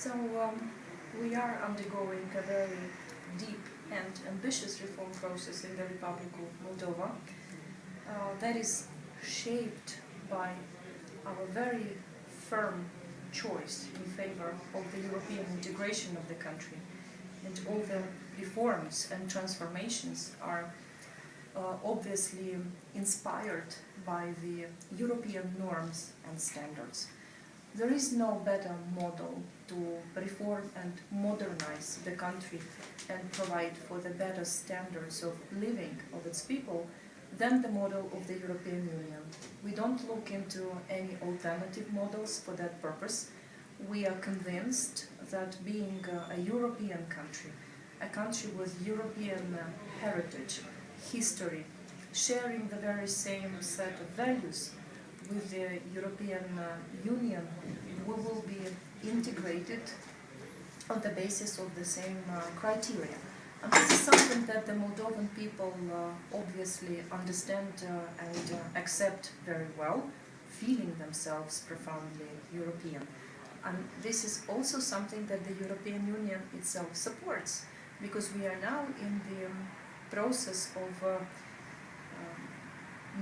So we are undergoing a very deep and ambitious reform process in the Republic of Moldova that is shaped by our very firm choice in favor of the European integration of the country. And all the reforms and transformations are obviously inspired by the European norms and standards. There is no better model to reform and modernize the country and provide for the better standards of living of its people than the model of the European Union. We don't look into any alternative models for that purpose. We are convinced that being a European country, a country with European heritage, history, sharing the very same set of values with the European Union, we will be integrated on the basis of the same criteria. And this is something that the Moldovan people obviously understand and accept very well, feeling themselves profoundly European. And this is also something that the European Union itself supports, because we are now in the process of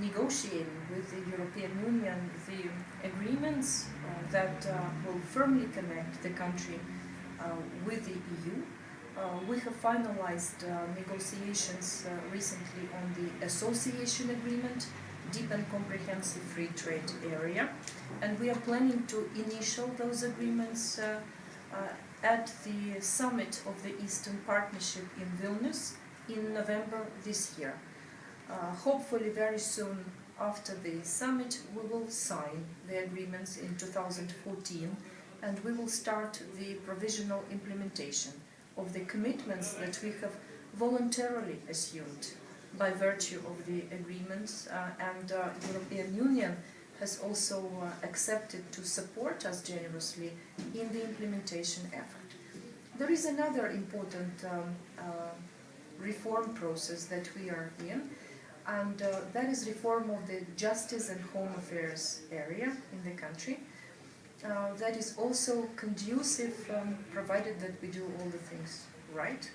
negotiating with the European Union the agreements that will firmly connect the country with the EU. We have finalized negotiations recently on the association agreement, deep and comprehensive free trade area, and we are planning to initial those agreements at the summit of the Eastern Partnership in Vilnius in November this year. Hopefully very soon after the summit we will sign the agreements in 2014, and we will start the provisional implementation of the commitments that we have voluntarily assumed by virtue of the agreements, and the European Union has also accepted to support us generously in the implementation effort. There is another important reform process that we are in, and that is reform of the justice and home affairs area in the country. That is also conducive, provided that we do all the things right,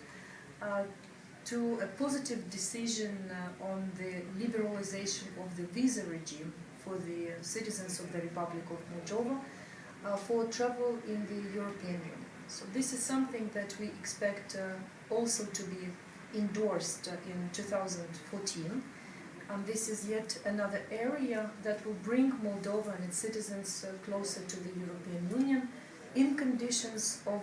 to a positive decision on the liberalization of the visa regime for the citizens of the Republic of Moldova for travel in the European Union. So this is something that we expect also to be endorsed in 2014. And this is yet another area that will bring Moldova and its citizens closer to the European Union in conditions of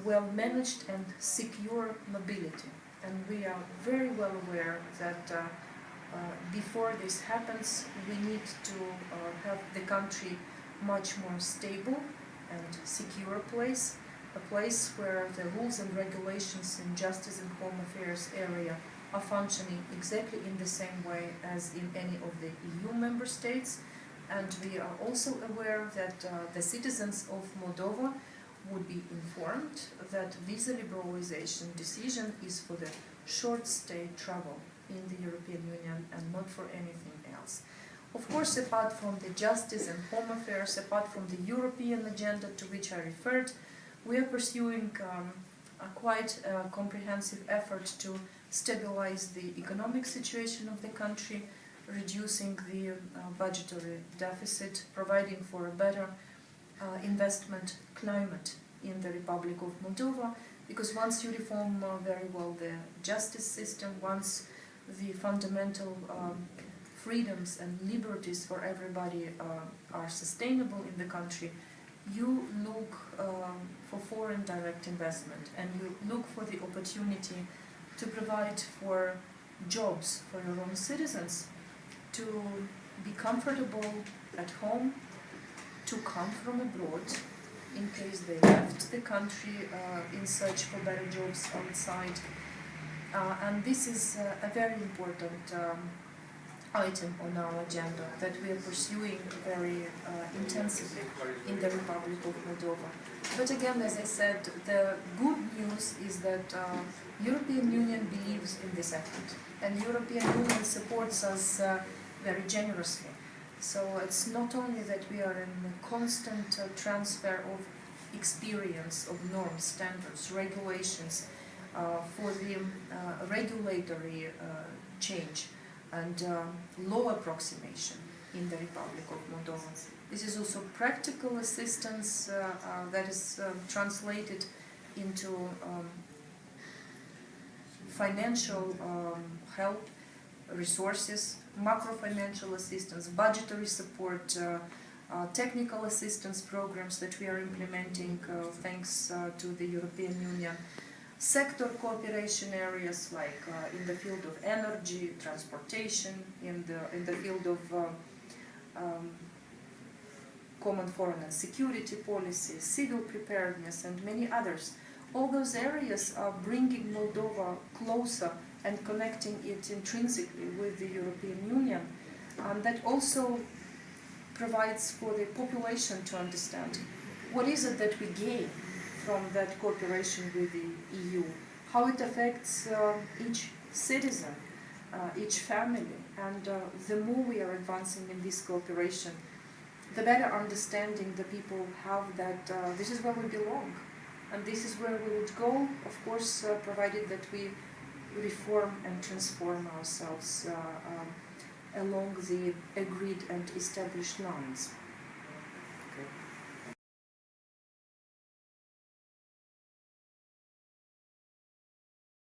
well-managed and secure mobility. And we are very well aware that before this happens, we need to have the country much more stable and secure place, a place where the rules and regulations in justice and home affairs area are functioning exactly in the same way as in any of the EU member states. And we are also aware that the citizens of Moldova would be informed that visa liberalization decision is for the short stay travel in the European Union and not for anything else. Of course, apart from the justice and home affairs, apart from the European agenda to which I referred, we are pursuing a quite comprehensive effort to stabilize the economic situation of the country, reducing the budgetary deficit, providing for a better investment climate in the Republic of Moldova, because once you reform very well the justice system, once the fundamental freedoms and liberties for everybody are sustainable in the country, you look for foreign direct investment, and you look for the opportunity to provide for jobs for your own citizens, to be comfortable at home, to come from abroad in case they left the country in search for better jobs outside. And this is a very important item on our agenda that we are pursuing very intensively in the Republic of Moldova. But again, as I said, the good news is that European Union believes in this effort, and European Union supports us very generously. So it's not only that we are in a constant transfer of experience of norms, standards, regulations for the regulatory change and law approximation in the Republic of Moldova. This is also practical assistance that is translated into financial help, resources, macro-financial assistance, budgetary support, technical assistance programs that we are implementing thanks to the European Union, sector cooperation areas like in the field of energy, transportation, in the field of common foreign and security policy, civil preparedness, and many others. All those areas are bringing Moldova closer and connecting it intrinsically with the European Union. That also provides for the population to understand what is it that we gain from that cooperation with the EU, how it affects each citizen, each family, and the more we are advancing in this cooperation, the better understanding the people have that this is where we belong, and this is where we would go, of course, provided that we reform and transform ourselves along the agreed and established lines.